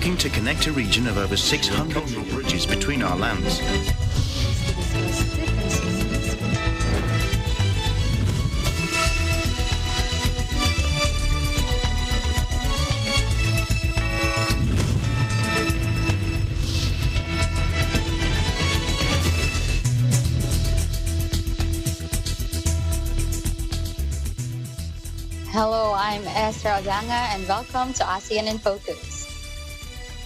looking to connect a region of over 600 cultural bridges between our lands. Hello, I'm Esther Adanga and welcome to ASEAN in Focus.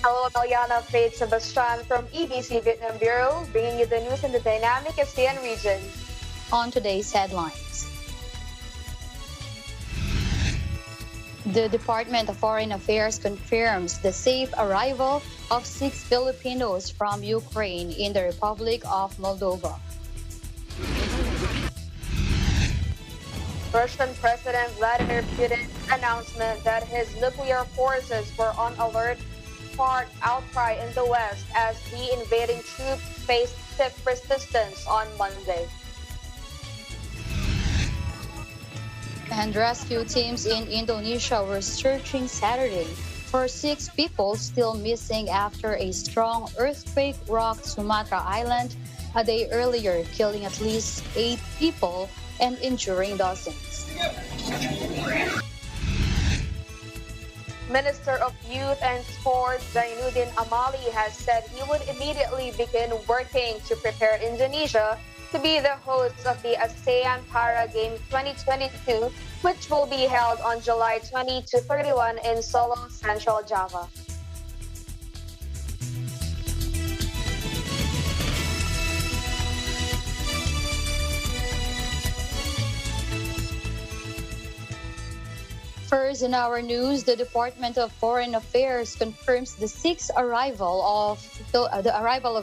Hello, Aliana Faith Sebastian from EBC Vietnam Bureau, bringing you the news in the dynamic ASEAN region. On today's headlines, the Department of Foreign Affairs confirms the safe arrival of 6 Filipinos from Ukraine in the Republic of Moldova. Russian President Vladimir Putin's announcement that his nuclear forces were on alert sparked outcry in the West as the invading troops faced stiff resistance on Monday. And rescue teams in Indonesia were searching Saturday for 6 people still missing after a strong earthquake rocked Sumatra Island a day earlier, killing at least 8 people and injuring dozens. Minister of Youth and Sports Zainuddin Amali has said he would immediately begin working to prepare Indonesia to be the host of the ASEAN Para Games 2022, which will be held on July 20 to 31 in Solo, Central Java. First in our news, the Department of Foreign Affairs confirms the arrival of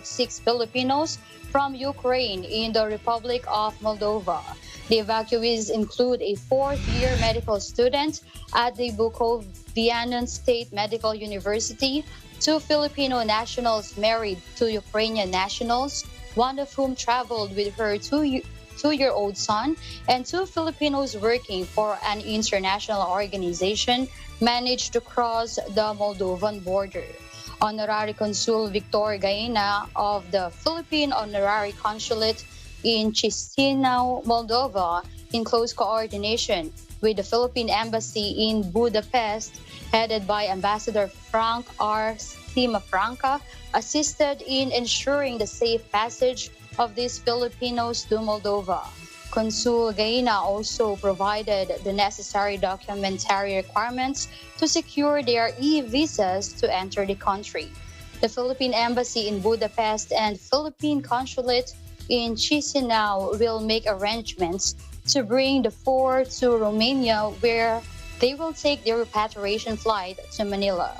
6 Filipinos from Ukraine in the Republic of Moldova. The evacuees include a 4th-year medical student at the Bukovian State Medical University, 2 Filipino nationals married to Ukrainian nationals, one of whom traveled with her 2-year-old son, and 2 Filipinos working for an international organization managed to cross the Moldovan border. Honorary Consul Victor Gaina of the Philippine Honorary Consulate in Chisinau, Moldova, in close coordination with the Philippine Embassy in Budapest, headed by Ambassador Frank R. Simafranca, assisted in ensuring the safe passage of these Filipinos to Moldova. Consul Gaina also provided the necessary documentary requirements to secure their e-visas to enter the country. The Philippine Embassy in Budapest and Philippine Consulate in Chisinau will make arrangements to bring the 4 to Romania, where they will take their repatriation flight to Manila.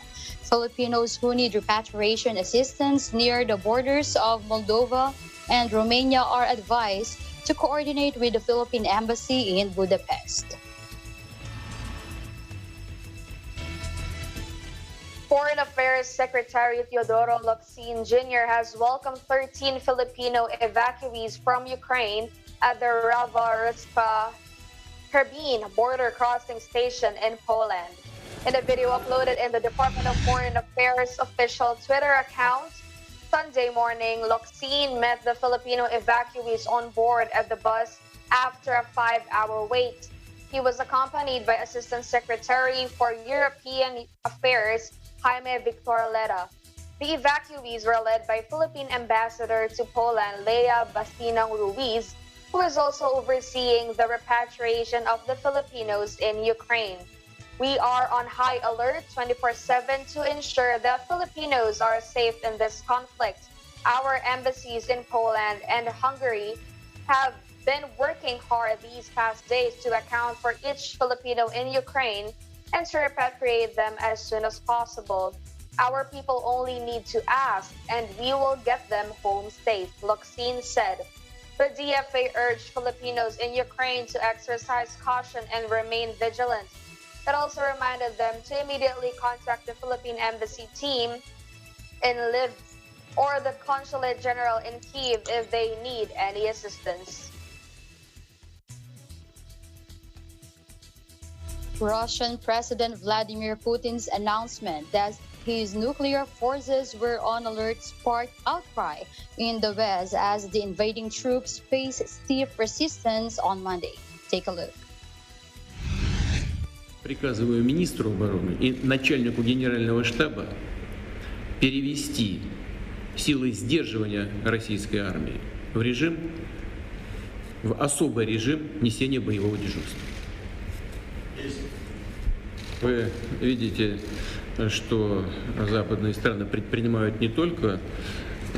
Filipinos who need repatriation assistance near the borders of Moldova and Romania are advised to coordinate with the Philippine Embassy in Budapest. Foreign Affairs Secretary Teodoro Locsin Jr. has welcomed 13 Filipino evacuees from Ukraine at the Rava-Ruska-Herbin border crossing station in Poland. In a video uploaded in the Department of Foreign Affairs official Twitter account, Sunday morning, Locsin met the Filipino evacuees on board at the bus after a 5-hour wait. He was accompanied by Assistant Secretary for European Affairs, Jaime Victorleta. The evacuees were led by Philippine Ambassador to Poland, Lea Bastinang Ruiz, who is also overseeing the repatriation of the Filipinos in Ukraine. We are on high alert 24/7 to ensure that Filipinos are safe in this conflict. Our embassies in Poland and Hungary have been working hard these past days to account for each Filipino in Ukraine and to repatriate them as soon as possible. Our people only need to ask, and we will get them home safe, Locsin said. The DFA urged Filipinos in Ukraine to exercise caution and remain vigilant. It also reminded them to immediately contact the Philippine Embassy team in Lviv or the Consulate General in Kyiv if they need any assistance. Russian President Vladimir Putin's announcement that his nuclear forces were on alert sparked outcry in the West as the invading troops faced stiff resistance on Monday. Take a look. Приказываю министру обороны и начальнику генерального штаба перевести силы сдерживания российской армии в особый режим несения боевого дежурства. Вы видите, что западные страны предпринимают не только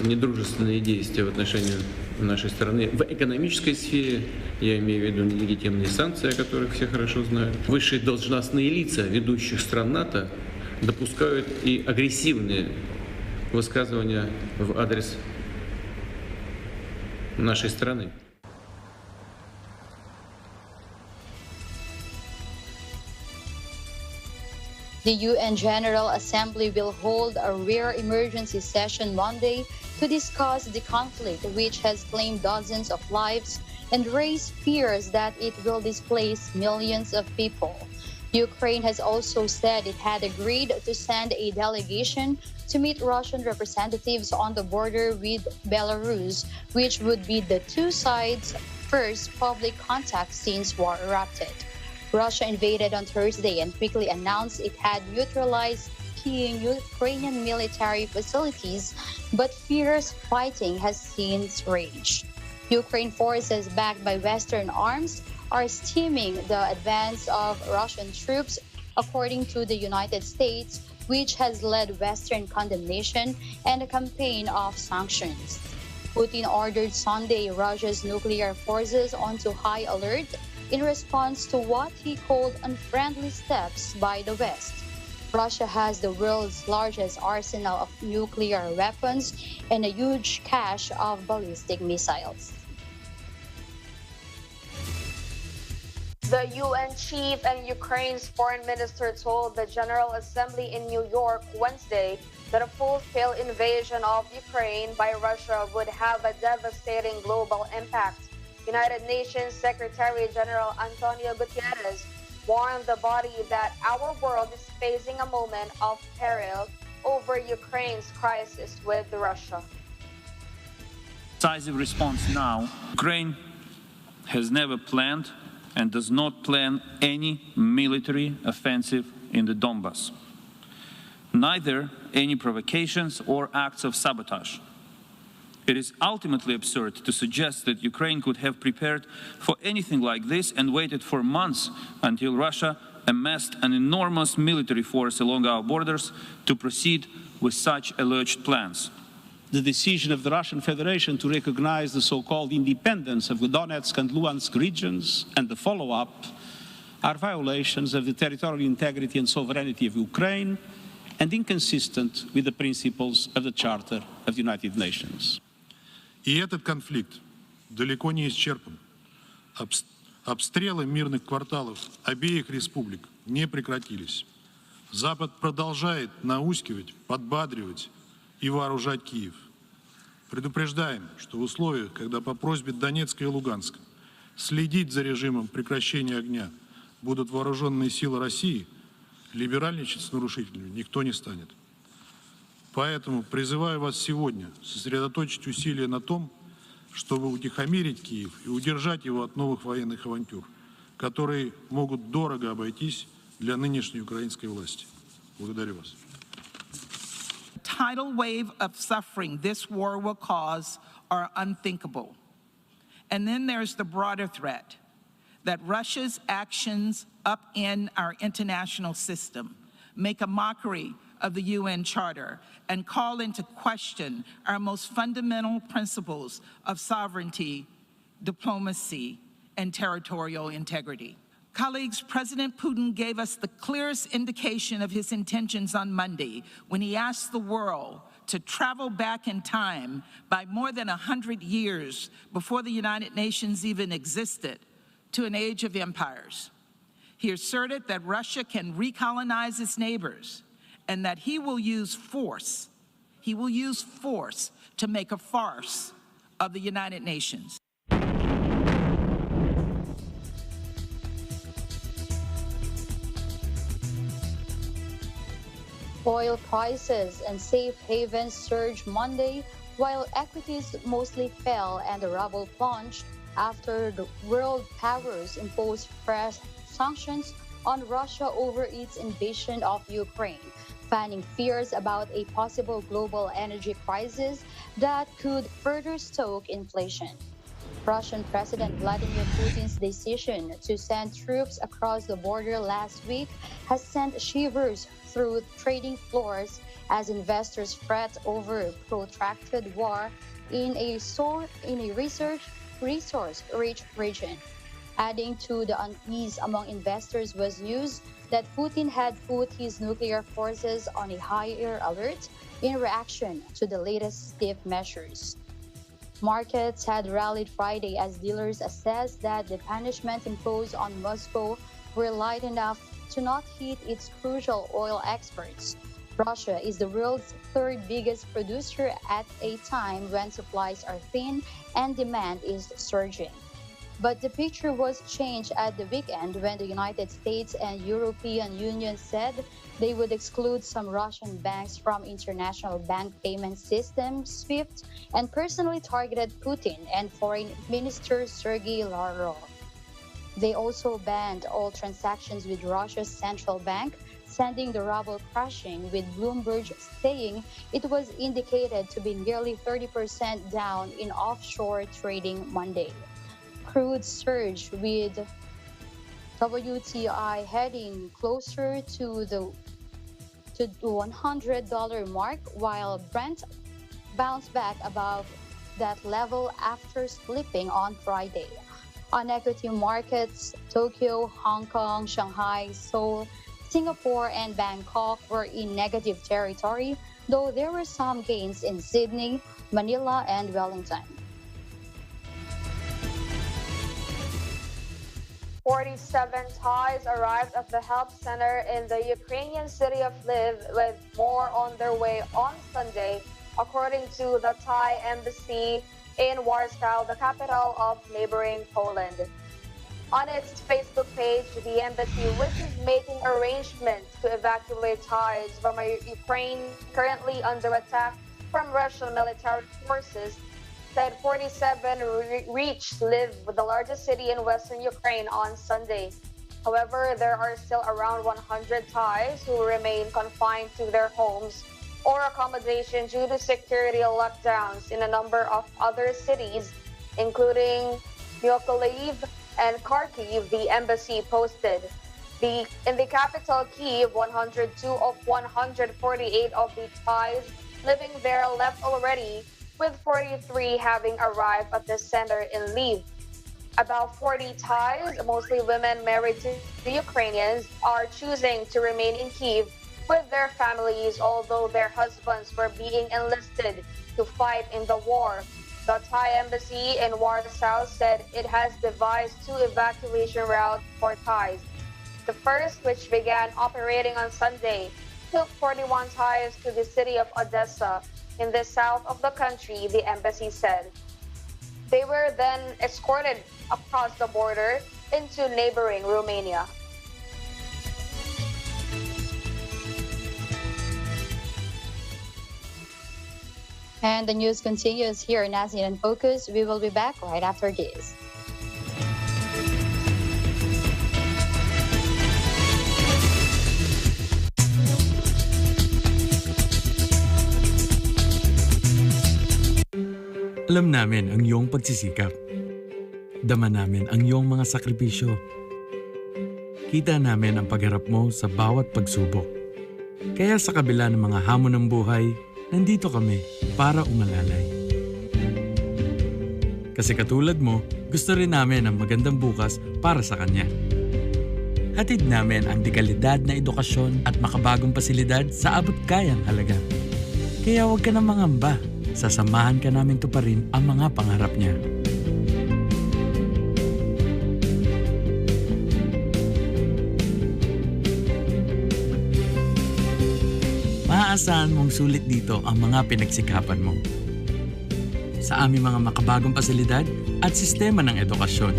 недружественные действия в отношении нашей страны в экономической сфере, я имею в виду нелегитимные санкции, о которых все хорошо знают. Высшие должностные лица ведущих стран НАТО допускают и агрессивные высказывания в адрес нашей страны. The UN General Assembly will hold a rare emergency session Monday to discuss the conflict, which has claimed dozens of lives and raised fears that it will displace millions of people. Ukraine has also said it had agreed to send a delegation to meet Russian representatives on the border with Belarus, which would be the two sides' first public contact since war erupted. Russia invaded on Thursday and quickly announced it had neutralized key Ukrainian military facilities, but fierce fighting has since raged. Ukraine forces backed by Western arms are stemming the advance of Russian troops, according to the United States, which has led Western condemnation and a campaign of sanctions. Putin ordered Sunday Russia's nuclear forces onto high alert in response to what he called unfriendly steps by the West. Russia has the world's largest arsenal of nuclear weapons and a huge cache of ballistic missiles. The UN chief and Ukraine's foreign minister told the General Assembly in New York Wednesday that a full-scale invasion of Ukraine by Russia would have a devastating global impact. United Nations Secretary General Antonio Guterres warned the body that our world is facing a moment of peril over Ukraine's crisis with Russia. Decisive response now. Ukraine has never planned and does not plan any military offensive in the Donbas, neither any provocations or acts of sabotage. It is ultimately absurd to suggest that Ukraine could have prepared for anything like this and waited for months until Russia amassed an enormous military force along our borders to proceed with such alleged plans. The decision of the Russian Federation to recognize the so-called independence of the Donetsk and Luhansk regions and the follow-up are violations of the territorial integrity and sovereignty of Ukraine and inconsistent with the principles of the Charter of the United Nations. И этот конфликт далеко не исчерпан. Обстрелы мирных кварталов обеих республик не прекратились. Запад продолжает наускивать, подбадривать и вооружать Киев. Предупреждаем, что в условиях, когда по просьбе Донецка и Луганска следить за режимом прекращения огня будут вооруженные силы России, либеральничать с нарушителями никто не станет. Поэтому призываю вас сегодня сосредоточить усилия на том, чтобы утихомирить Киев и удержать его от новых военных авантюр, которые могут дорого обойтись для нынешней украинской власти. Благодарю вас. The tidal wave of suffering this war will cause are unthinkable. And then there's the broader threat that Russia's actions upend our international system, make a mockery of the UN Charter, and call into question our most fundamental principles of sovereignty, diplomacy, and territorial integrity. Colleagues, President Putin gave us the clearest indication of his intentions on Monday when he asked the world to travel back in time by more than 100 years before the United Nations even existed to an age of empires. He asserted that Russia can recolonize its neighbors and that he will use force to make a farce of the United Nations. Oil prices and safe havens surged Monday, while equities mostly fell and the ruble plunged after the world powers imposed fresh sanctions on Russia over its invasion of Ukraine, fanning fears about a possible global energy crisis that could further stoke inflation. Russian President Vladimir Putin's decision to send troops across the border last week has sent shivers through trading floors as investors fret over protracted war in a resource-rich region. Adding to the unease among investors was news that Putin had put his nuclear forces on a higher alert in reaction to the latest stiff measures. Markets had rallied Friday as dealers assessed that the punishments imposed on Moscow were light enough to not hit its crucial oil exports. Russia is the world's third biggest producer at a time when supplies are thin and demand is surging. But the picture was changed at the weekend when the United States and European Union said they would exclude some Russian banks from international bank payment system SWIFT and personally targeted Putin and Foreign Minister Sergei Lavrov. They also banned all transactions with Russia's central bank, sending the ruble crashing, with Bloomberg saying it was indicated to be nearly 30% down in offshore trading Monday. Crude surged with WTI heading closer to the $100 mark, while Brent bounced back above that level after slipping on Friday. On equity markets, Tokyo, Hong Kong, Shanghai, Seoul, Singapore, and Bangkok were in negative territory, though there were some gains in Sydney, Manila, and Wellington. 47 Thais arrived at the help center in the Ukrainian city of Lviv, with more on their way on Sunday, according to the Thai embassy in Warsaw, the capital of neighboring Poland. On its Facebook page, the embassy, which is making arrangements to evacuate Thais from Ukraine currently under attack from Russian military forces, said 47 reached Lviv, the largest city in western Ukraine, on Sunday. However, there are still around 100 Thais who remain confined to their homes or accommodation due to security lockdowns in a number of other cities, including Mykolaiv and Kharkiv, the embassy posted. In the capital, Kyiv, 102 of 148 of the Thais living there left already, with 43 having arrived at the center in Lviv. About 40 Thais, mostly women married to Ukrainians, are choosing to remain in Kyiv with their families, although their husbands were being enlisted to fight in the war. The Thai embassy in Warsaw said it has devised 2 evacuation routes for Thais. The first, which began operating on Sunday, took 41 Thais to the city of Odessa in the south of the country, the embassy said. They were then escorted across the border into neighboring Romania. And the news continues here in ASEAN in Focus. We will be back right after this. Alam namin ang iyong pagsisikap. Dama namin ang iyong mga sakripisyo. Kita namin ang pagharap mo sa bawat pagsubok. Kaya sa kabila ng mga hamon ng buhay, nandito kami para umalalay. Kasi katulad mo, gusto rin namin ang magandang bukas para sa kanya. Hatid namin ang dekalidad na edukasyon at makabagong pasilidad sa abot kayang halaga. Kaya huwag ka na mangamba. Sasamahan ka namin tuparin ang mga pangarap niya. Maaasahan mong sulit dito ang mga pinagsikapan mo. Sa aming mga makabagong pasilidad at sistema ng edukasyon.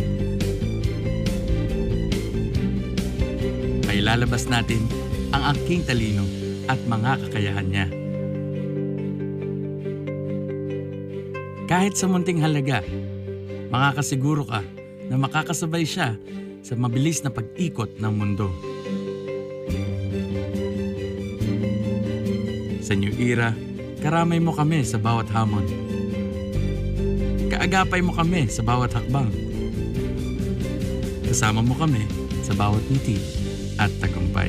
Mailalabas natin ang aking talino at mga kakayahan niya. Kahit sa munting halaga, makakasiguro ka na makakasabay siya sa mabilis na pag-ikot ng mundo. Sa New Era, karamay mo kami sa bawat hamon. Kaagapay mo kami sa bawat hakbang. Kasama mo kami sa bawat ngiti at tagumpay.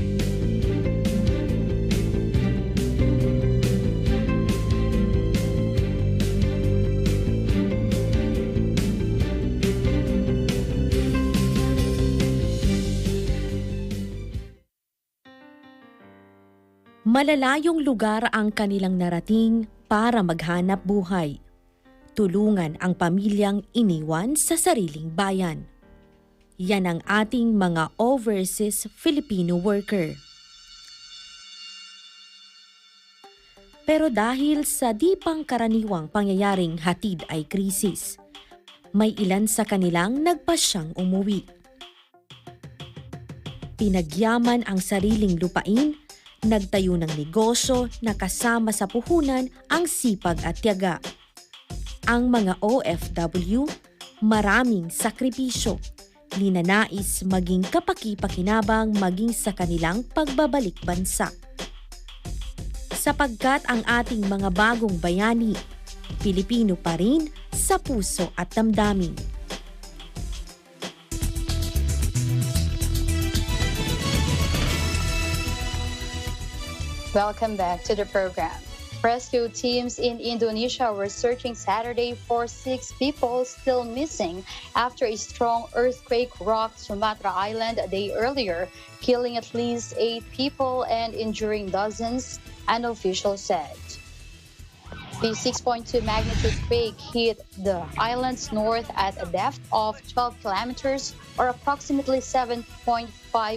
Malalayong lugar ang kanilang narating para maghanap buhay. Tulungan ang pamilyang iniwan sa sariling bayan. Yan ang ating mga overseas Filipino worker. Pero dahil sa di pangkaraniwang pangyayaring hatid ay krisis, may ilan sa kanilang nagpasyang umuwi. Pinagyaman ang sariling lupain, nagtayo ng negosyo na kasama sa puhunan ang sipag at tiyaga. Ang mga OFW, maraming sakripisyo, ninanais maging kapaki-pakinabang maging sa kanilang pagbabalik bansa. Sapagkat ang ating mga bagong bayani, Pilipino pa rin sa puso at damdamin. Welcome back to the program. Rescue teams in Indonesia were searching Saturday for 6 people still missing after a strong earthquake rocked Sumatra Island a day earlier, killing at least 8 people and injuring dozens, an official said. The 6.2 magnitude quake hit the island's north at a depth of 12 kilometers or approximately 7.5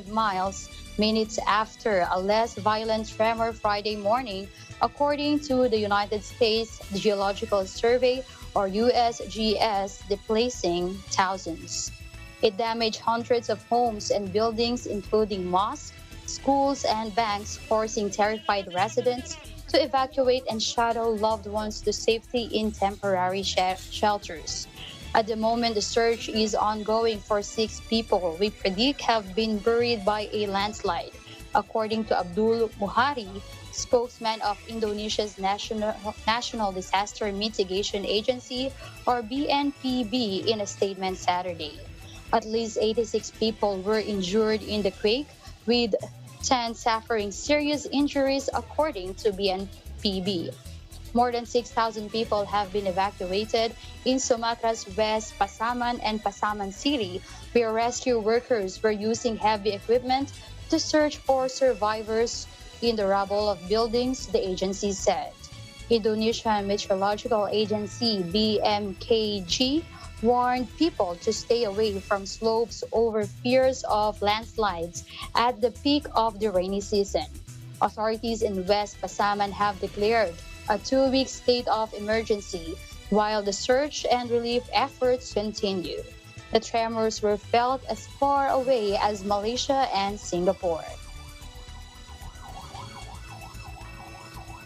miles, minutes after a less violent tremor Friday morning, according to the United States Geological Survey, or USGS, displacing thousands. It damaged hundreds of homes and buildings, including mosques, schools, and banks, forcing terrified residents to evacuate and shuttle loved ones to safety in temporary shelters. At the moment, the search is ongoing for 6 people we predict have been buried by a landslide, according to Abdul Muhari, spokesman of Indonesia's National Disaster Mitigation Agency, or BNPB, in a statement Saturday. At least 86 people were injured in the quake, with 10 suffering serious injuries, according to BNPB. More than 6,000 people have been evacuated in Sumatra's West Pasaman and Pasaman City, where rescue workers were using heavy equipment to search for survivors in the rubble of buildings, the agency said. Indonesian Meteorological Agency BMKG warned people to stay away from slopes over fears of landslides at the peak of the rainy season. Authorities in West Pasaman have declared a 2-week state of emergency while the search and relief efforts continue. The tremors were felt as far away as Malaysia and Singapore.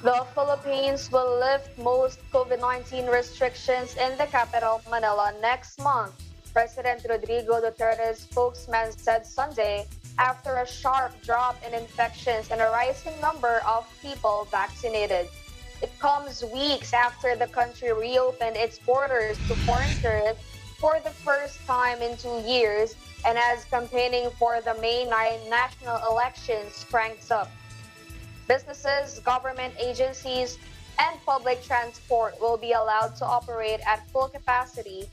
The Philippines will lift most COVID-19 restrictions in the capital, Manila, next month, President Rodrigo Duterte's spokesman said Sunday, after a sharp drop in infections and a rising number of people vaccinated. It comes weeks after the country reopened its borders to foreign tourists for the first time in 2 years, and as campaigning for the May 9 national elections cranks up. Businesses, government agencies, and public transport will be allowed to operate at full capacity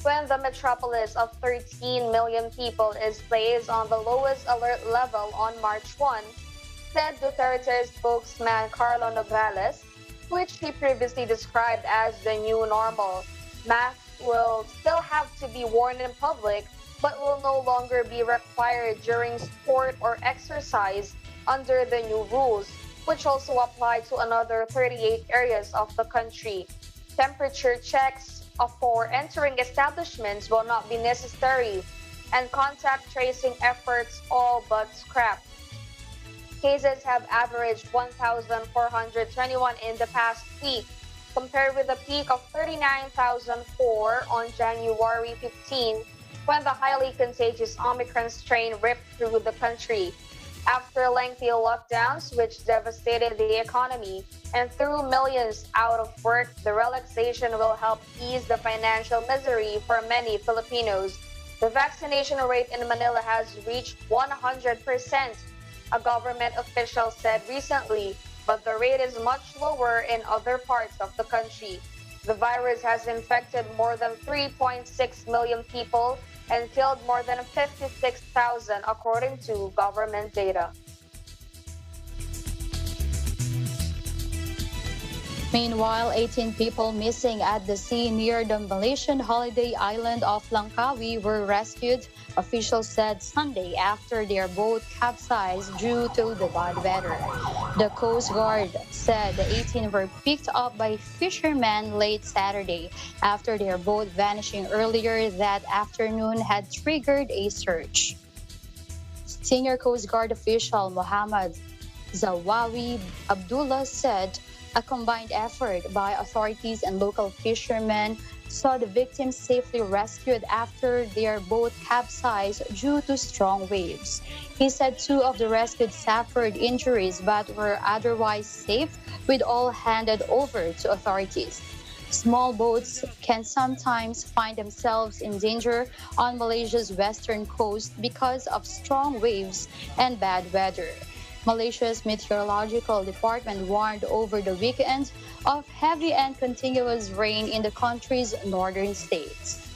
when the metropolis of 13 million people is placed on the lowest alert level on March 1, said Duterte's spokesman Carlo Nogales, which he previously described as the new normal. Masks will still have to be worn in public, but will no longer be required during sport or exercise under the new rules, which also apply to another 38 areas of the country. Temperature checks for entering establishments will not be necessary, and contact tracing efforts all but scrapped. Cases have averaged 1,421 in the past week, compared with a peak of 39,004 on January 15, when the highly contagious Omicron strain ripped through the country. After lengthy lockdowns, which devastated the economy and threw millions out of work, the relaxation will help ease the financial misery for many Filipinos. The vaccination rate in Manila has reached 100%, a government official said recently, but the rate is much lower in other parts of the country. The virus has infected more than 3.6 million people and killed more than 56,000 according to government data. Meanwhile, 18 people missing at the sea near the Malaysian holiday island of Langkawi were rescued, officials said Sunday, after their boat capsized due to the bad weather. The Coast Guard said the 18 were picked up by fishermen late Saturday after their boat vanishing earlier that afternoon had triggered a search. Senior Coast Guard official Muhammad Zawawi Abdullah said a combined effort by authorities and local fishermen saw the victims safely rescued after their boat capsized due to strong waves. He said 2 of the rescued suffered injuries but were otherwise safe, with all handed over to authorities. Small boats can sometimes find themselves in danger on Malaysia's western coast because of strong waves and bad weather. Malaysia's meteorological department warned over the weekend of heavy and continuous rain in the country's northern states.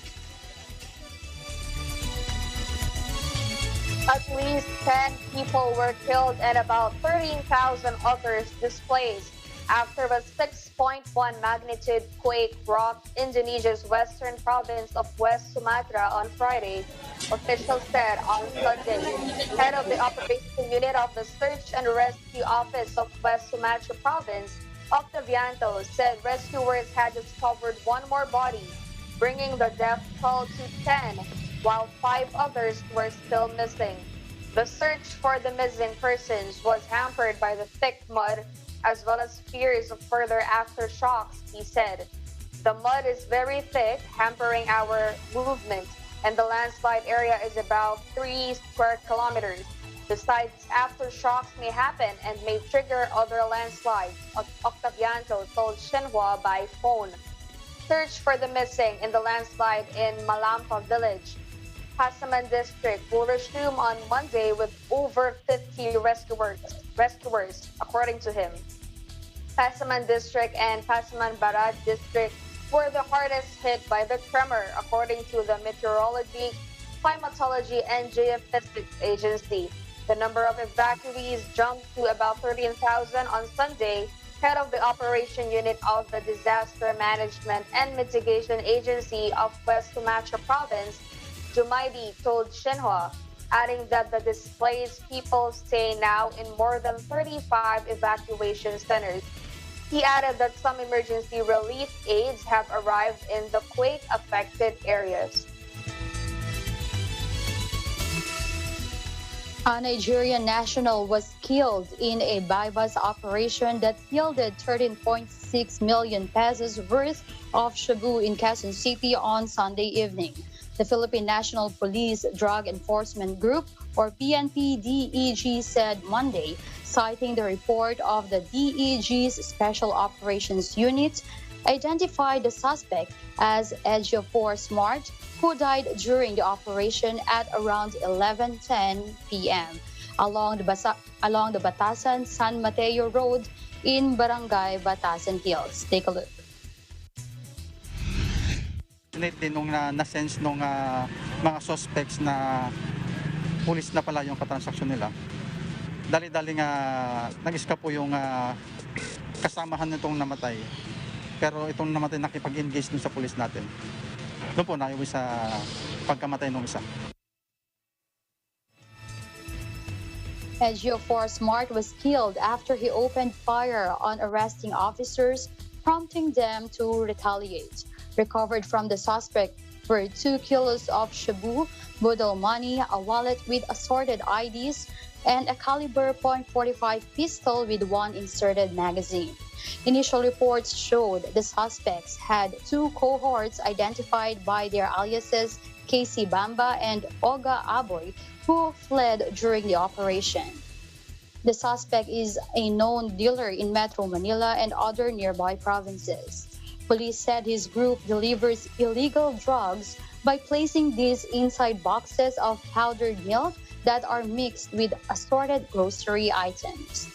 At least 10 people were killed and about 13,000 others displaced after a 6.1 magnitude quake rocked Indonesia's western province of West Sumatra on Friday, officials said on Sunday. Head of the operation unit of the Search and Rescue Office of West Sumatra Province, Octavianto, said rescuers had discovered one more body, bringing the death toll to 10, while 5 others were still missing. The search for the missing persons was hampered by the thick mud, as well as fears of further aftershocks, he said. The mud is very thick, hampering our movement, and the landslide area is about 3 square kilometers. Besides, aftershocks may happen and may trigger other landslides, Octavianto told Xinhua by phone. Search for the missing in the landslide in Malampa village, Pasaman district, will resume on Monday with over 50 rescuers, according to him. Pasaman district and Pasaman Barat district were the hardest hit by the tremor, according to the Meteorology, Climatology, and Geophysics Agency. The number of evacuees jumped to about 13,000 on Sunday. Head of the operation unit of the Disaster Management and Mitigation Agency of West Sumatra Province, Jumaidi, told Xinhua, adding that the displaced people stay now in more than 35 evacuation centers. He added that some emergency relief aids have arrived in the quake-affected areas. A Nigerian national was killed in a bypass operation that yielded 13.6 million pesos worth of shabu in Quezon City on Sunday evening. The Philippine National Police Drug Enforcement Group, or PNP-DEG, said Monday, citing the report of the DEG's Special Operations Unit, identified the suspect as Ejiofor Smart, who died during the operation at around 11:10 p.m. along the Batasan San Mateo Road in Barangay Batasan Hills. Take a look. Din nung na-sense nung mga suspects na pulis na pala yung katransaksyon nila. Dali-dali nga nag-escape po yung kasamahan nitong namatay. Pero itong namatay nakipag-engage dun sa pulis natin. Doon po naiwi sa pagkamatay ng isa. Ejiofor Smart was killed after he opened fire on arresting officers, prompting them to retaliate. Recovered from the suspect were 2 kilos of shabu, budol money, a wallet with assorted IDs, and a caliber .45 pistol with one inserted magazine. Initial reports showed the suspects had two cohorts identified by their aliases Casey Bamba and Oga Aboy, who fled during the operation. The suspect is a known dealer in Metro Manila and other nearby provinces. Police said his group delivers illegal drugs by placing these inside boxes of powdered milk that are mixed with assorted grocery items.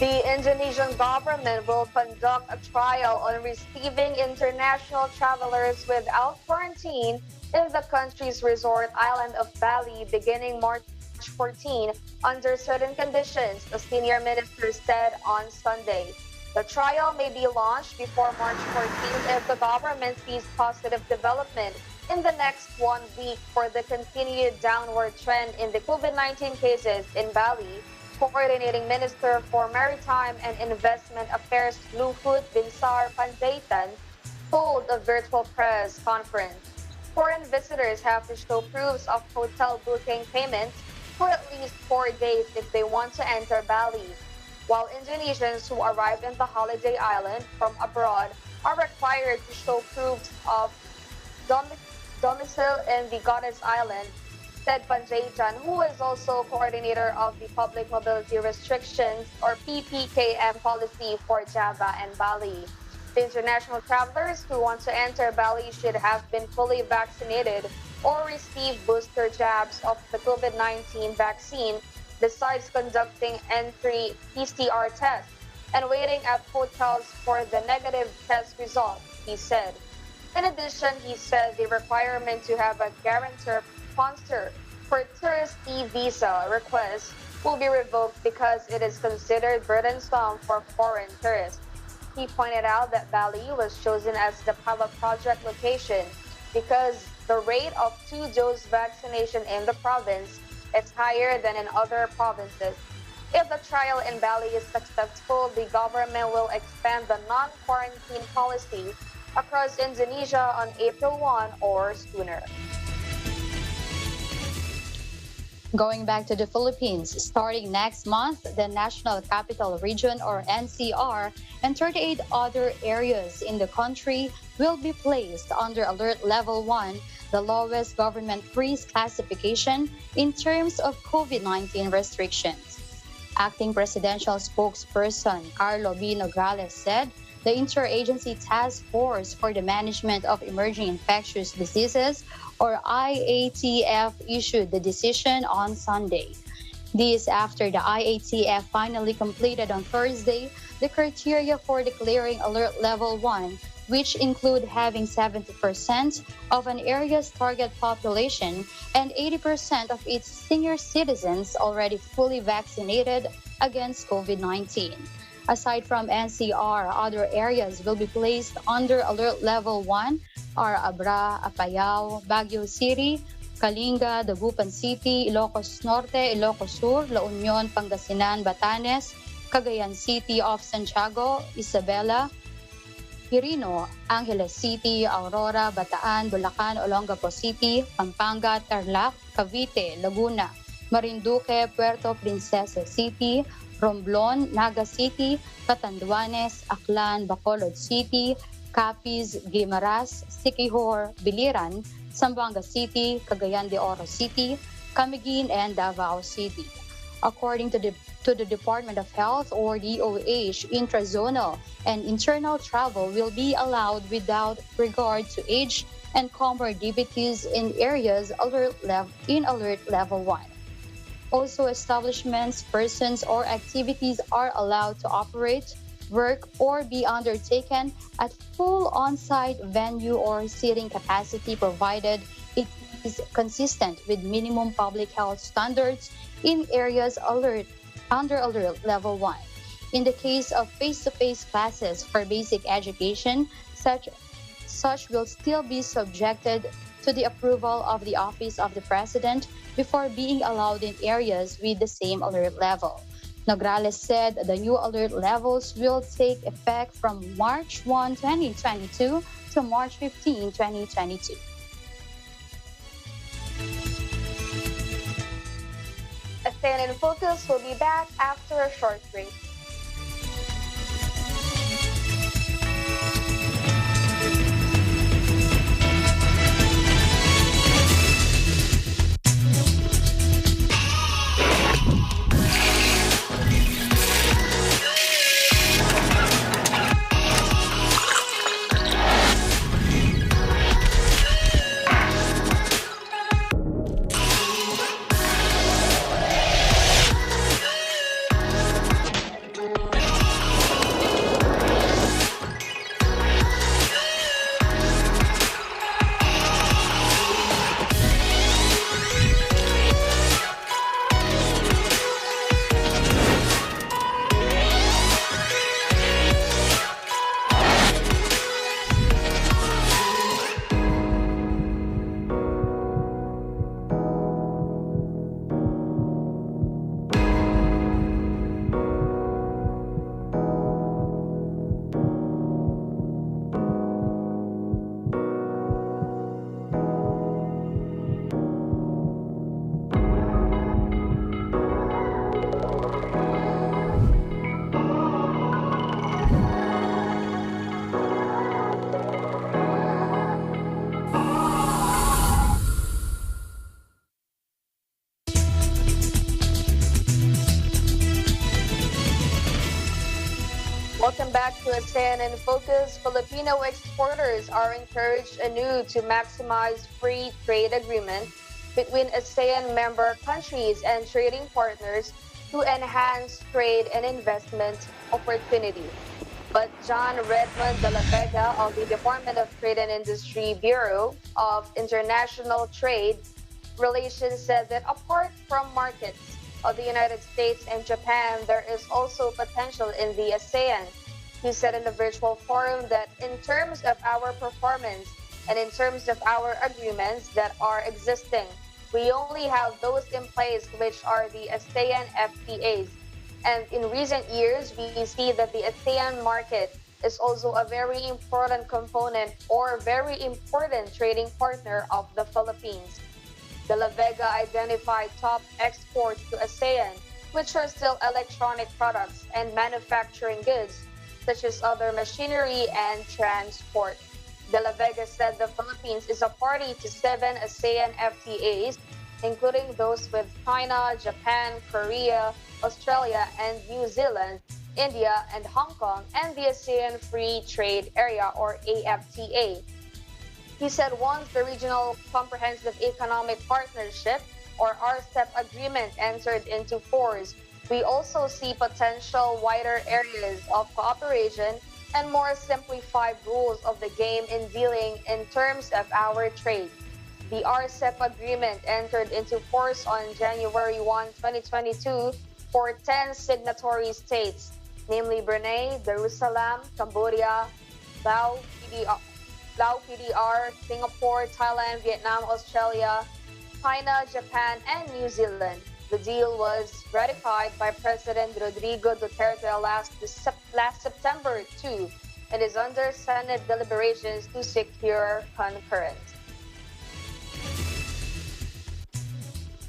The Indonesian government will conduct a trial on receiving international travelers without quarantine in the country's resort island of Bali beginning March 14 under certain conditions, a senior minister said on Sunday. The trial may be launched before March 14th if the government sees positive development in the next 1 week for the continued downward trend in the COVID-19 cases in Bali. Coordinating Minister for Maritime and Investment Affairs Luhut Binsar Panjaitan told a virtual press conference. Foreign visitors have to show proofs of hotel booking payments for at least 4 days if they want to enter Bali, while Indonesians who arrive in the holiday island from abroad are required to show proofs of domicile in the Goddess Island, said Panjaitan, who is also coordinator of the Public Mobility Restrictions or PPKM policy for Java and Bali. The international travelers who want to enter Bali should have been fully vaccinated or receive booster jabs of the COVID-19 vaccine, besides conducting entry PCR tests and waiting at hotels for the negative test results, he said. In addition, he said the requirement to have a guarantor sponsor for tourist e-visa requests will be revoked because it is considered burdensome for foreign tourists. He pointed out that Bali was chosen as the pilot project location because the rate of 2-dose vaccination in the province is higher than in other provinces. If the trial in Bali is successful, the government will expand the non-quarantine policy across Indonesia on April 1 or sooner. Going back to the Philippines, starting next month, the National Capital Region or NCR and 38 other areas in the country will be placed under Alert Level 1, the lowest government freeze classification in terms of COVID-19 restrictions. Acting Presidential Spokesperson Carlo B. Nograles said the Interagency Task Force for the Management of Emerging Infectious Diseases or IATF issued the decision on Sunday. This after the IATF finally completed on Thursday the criteria for declaring Alert Level 1, which include having 70% of an area's target population and 80% of its senior citizens already fully vaccinated against COVID-19. Aside from NCR, other areas will be placed under Alert Level 1 are Abra, Apayao, Baguio City, Kalinga, Dagupan City, Ilocos Norte, Ilocos Sur, La Union, Pangasinan, Batanes, Cagayan City of Santiago, Isabela, Quirino, Angeles City, Aurora, Bataan, Bulacan, Olongapo City, Pampanga, Tarlac, Cavite, Laguna, Marinduque, Puerto Princesa City, Romblon, Naga City, Catanduanes, Aklan, Bacolod City, Capiz, Guimaras, Siquijor, Biliran, Zamboanga City, Cagayan de Oro City, Camiguin, and Davao City. According to the Department of Health or DOH, intrazonal and internal travel will be allowed without regard to age and comorbidities in areas in Alert Level 1. Also, establishments, persons, or activities are allowed to operate, work, or be undertaken at full on-site venue or seating capacity provided it is consistent with minimum public health standards in areas under Alert Level 1. In the case of face-to-face classes for basic education, such will still be subjected to the approval of the Office of the President before being allowed in areas with the same alert level. Nograles said the new alert levels will take effect from March 1, 2022 to March 15, 2022. ASEAN in Focus will be back after a short break. Welcome back to ASEAN in Focus. Filipino exporters are encouraged anew to maximize free trade agreement between ASEAN member countries and trading partners to enhance trade and investment opportunity. But John Redmond de la Vega of the Department of Trade and Industry Bureau of International Trade Relations said that apart from markets of the United States and Japan, there is also potential in the ASEAN. He said in a virtual forum that in terms of our performance and in terms of our agreements that are existing, we only have those in place which are the ASEAN FTAs. And in recent years, we see that the ASEAN market is also a very important component or very important trading partner of the Philippines. De la Vega identified top exports to ASEAN, which are still electronic products and manufacturing goods, such as other machinery and transport. De la Vega said the Philippines is a party to 7 ASEAN FTAs, including those with China, Japan, Korea, Australia, and New Zealand, India, and Hong Kong, and the ASEAN Free Trade Area, or AFTA. He said once the Regional Comprehensive Economic Partnership, or RCEP agreement, entered into force, we also see potential wider areas of cooperation and more simplified rules of the game in dealing in terms of our trade. The RCEP agreement entered into force on January 1, 2022 for 10 signatory states, namely Brunei, Darussalam, Cambodia, Laos, PDR, Singapore, Thailand, Vietnam, Australia, China, Japan, and New Zealand. The deal was ratified by President Rodrigo Duterte last September 2 and is under Senate deliberations to secure concurrence.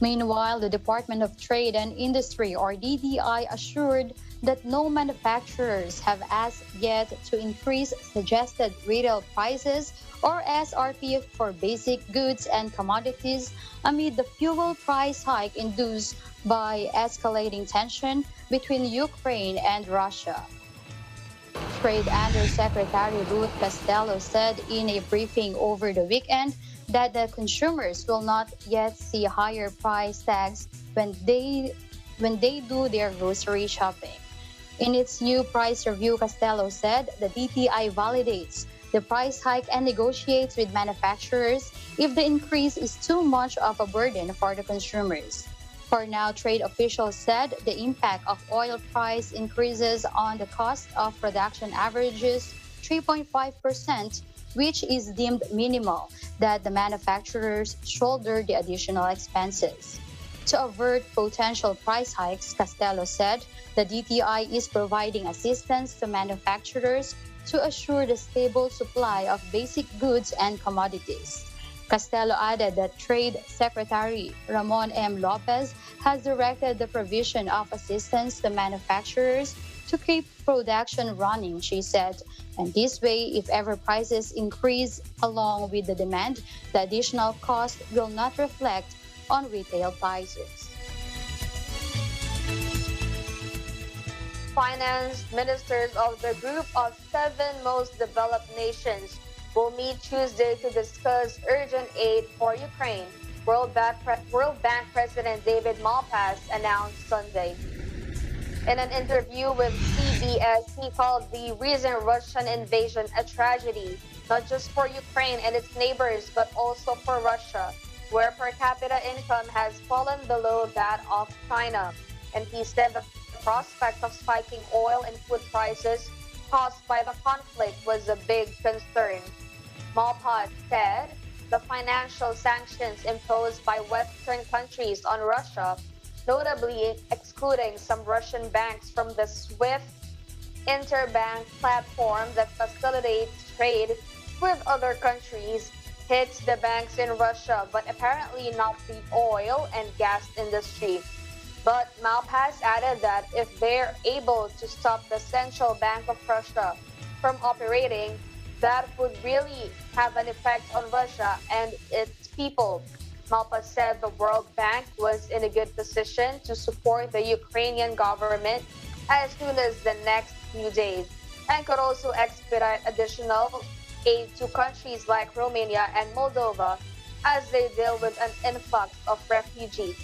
Meanwhile, the Department of Trade and Industry, or DTI, assured that no manufacturers have as yet to increase suggested retail prices or SRP for basic goods and commodities amid the fuel price hike induced by escalating tension between Ukraine and Russia. Trade Undersecretary Ruth Castello said in a briefing over the weekend that the consumers will not yet see higher price tags when they do their grocery shopping. In its new price review, Castello said the DTI validates the price hike and negotiates with manufacturers if the increase is too much of a burden for the consumers. For now, trade officials said the impact of oil price increases on the cost of production averages 3.5%, which is deemed minimal, that the manufacturers shoulder the additional expenses. To avert potential price hikes, Castello said the DTI is providing assistance to manufacturers to assure the stable supply of basic goods and commodities. Castello added that Trade Secretary Ramon M. Lopez has directed the provision of assistance to manufacturers to keep production running, she said. And this way, if ever prices increase along with the demand, the additional cost will not reflect on retail prices. Finance ministers of the group of 7 most developed nations will meet Tuesday to discuss urgent aid for Ukraine, World Bank President David Malpass announced Sunday. In an interview with CBS, he called the recent Russian invasion a tragedy, not just for Ukraine and its neighbors, but also for Russia, where per capita income has fallen below that of China. And he said the prospect of spiking oil and food prices caused by the conflict was a big concern. Malpass said the financial sanctions imposed by Western countries on Russia, notably excluding some Russian banks from the SWIFT interbank platform that facilitates trade with other countries, hits the banks in Russia, but apparently not the oil and gas industry. But Malpass added that if they're able to stop the Central Bank of Russia from operating, that would really have an effect on Russia and its people. Malpass said the World Bank was in a good position to support the Ukrainian government as soon as the next few days and could also expedite additional aid to countries like Romania and Moldova as they deal with an influx of refugees.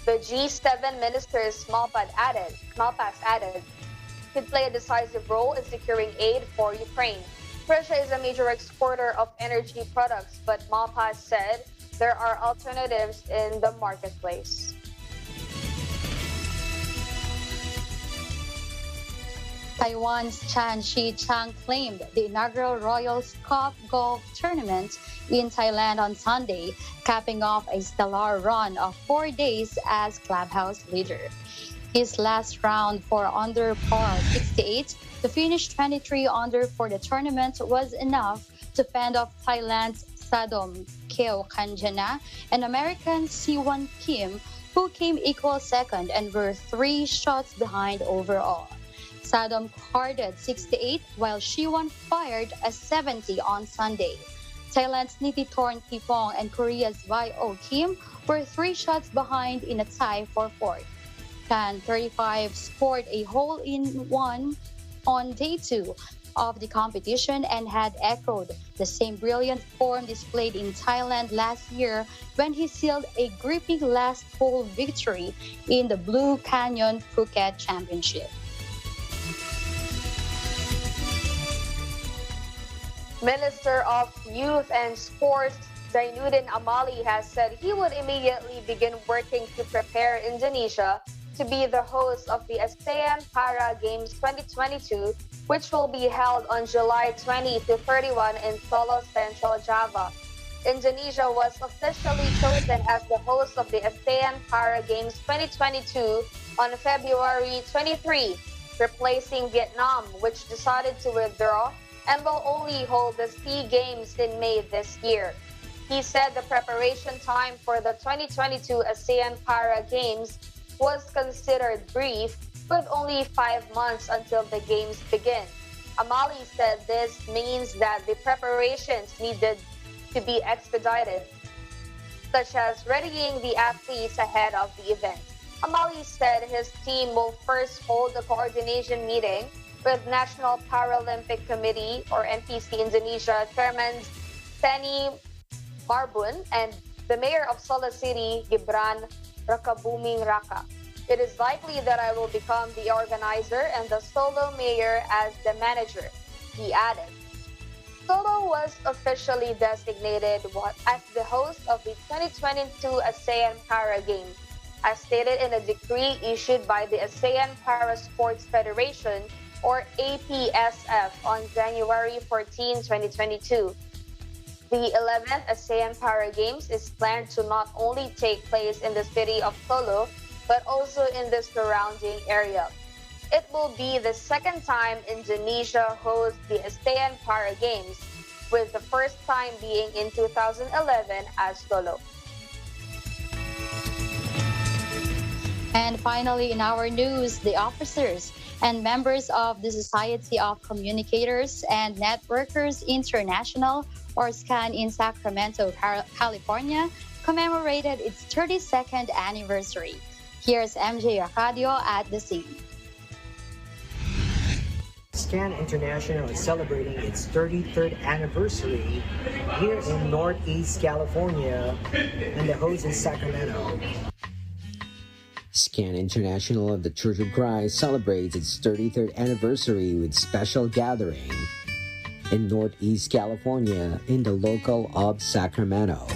The G7 ministers, Malpass added, could play a decisive role in securing aid for Ukraine. Russia is a major exporter of energy products, but Malpass said there are alternatives in the marketplace. Taiwan's Chan Shi-chang claimed the inaugural Royals Cup golf tournament in Thailand on Sunday, capping off a stellar run of 4 days as clubhouse leader. His last round 4 under par 68 to finish 23 under for the tournament was enough to fend off Thailand's Sadom Keo Kanjana and American Siwon Kim, who came equal second and were 3 shots behind overall. Sadom carded 68 while Siwon fired a 70 on Sunday. Thailand's Nititorn Kipong and Korea's Y.O. Kim were 3 shots behind in a tie for 4th. Tan 35 scored a hole-in-one on day 2 of the competition and had echoed the same brilliant form displayed in Thailand last year when he sealed a gripping last hole victory in the Blue Canyon Phuket Championship. Minister of Youth and Sports Zainuddin Amali has said he would immediately begin working to prepare Indonesia to be the host of the ASEAN Para Games 2022, which will be held on July 20 to 31 in Solo, Central Java. Indonesia was officially chosen as the host of the ASEAN Para Games 2022 on February 23, replacing Vietnam, which decided to withdraw and will only hold the SEA Games in May this year. He said the preparation time for the 2022 ASEAN Para Games was considered brief, with only 5 months until the Games begin. Amali said this means that the preparations needed to be expedited, such as readying the athletes ahead of the event. Amali said his team will first hold a coordination meeting with National Paralympic Committee or NPC Indonesia Chairman Penny Marbun and the Mayor of Solo City, Gibran Rakabuming Raka. It is likely that I will become the organizer and the Solo Mayor as the manager, he added. Solo was officially designated as the host of the 2022 ASEAN Para Games, as stated in a decree issued by the ASEAN Para Sports Federation or APSF on January 14, 2022. The 11th ASEAN Para Games is planned to not only take place in the city of Solo, but also in the surrounding area. It will be the second time Indonesia hosts the ASEAN Para Games. with the first time being in 2011 as solo. And finally, in our news, the officers and members of the Society of Communicators and Networkers International, or SCAN, in Sacramento, California, commemorated its 32nd anniversary. Here's MJ Arcadio at the scene. SCAN International is celebrating its 33rd anniversary here in Northeast California, and the host is Sacramento. SCAN International of the Church of Christ celebrates its 33rd anniversary with special gathering in Northeast California in the local of Sacramento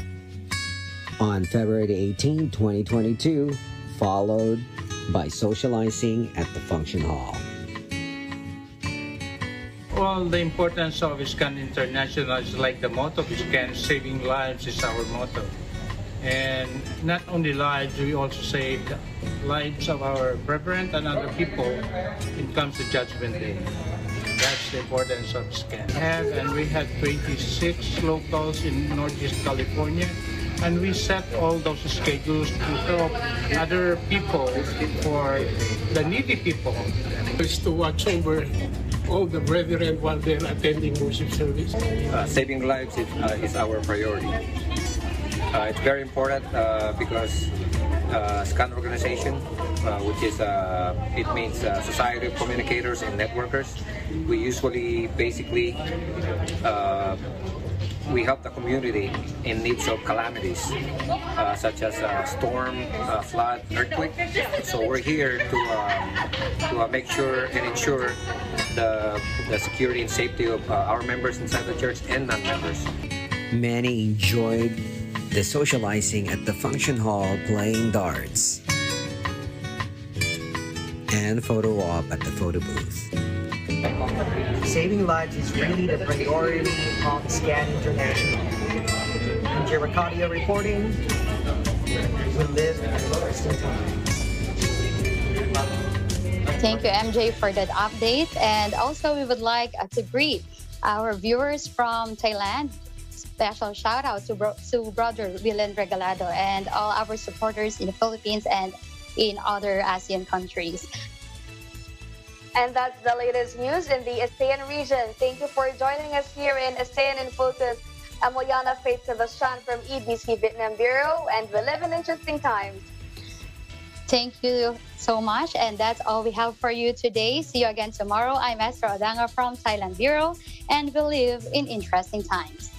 on February 18, 2022, followed by socializing at the function hall. Well, the importance of SCAN International is like the motto of SCAN, saving lives is our motto. And not only lives, we also save the lives of our brethren and other people when it comes to Judgment Day. That's the importance of SCAN. We had 26 locals in Northeast California, and we set all those schedules to help other people, for the needy people. Is to watch over all the brethren while they're attending worship service. Saving lives is our priority. It's very important because SCAN organization, which is it means Society of Communicators and Networkers. We usually basically we help the community in needs of calamities such as storm, flood, earthquake. So we're here to make sure and ensure the security and safety of our members inside the church and non-members. Many enjoyed the socializing at the function hall, playing darts, and photo op at the photo booth. Saving lives is really the priority of SCAN International. And Jericadia reporting, we live in interesting times. Thank you, MJ, for that update. And also, we would like to greet our viewers from Thailand. Special shout out to Brother Willen Regalado and all our supporters in the Philippines and in other ASEAN countries. And that's the latest news in the ASEAN region. Thank you for joining us here in ASEAN in Focus. I'm Oyana Faith Sebastian from EBC Vietnam Bureau, and we live in interesting times. Thank you so much, and that's all we have for you today. See you again tomorrow. I'm Esther Odanga from Thailand Bureau, and we live in interesting times.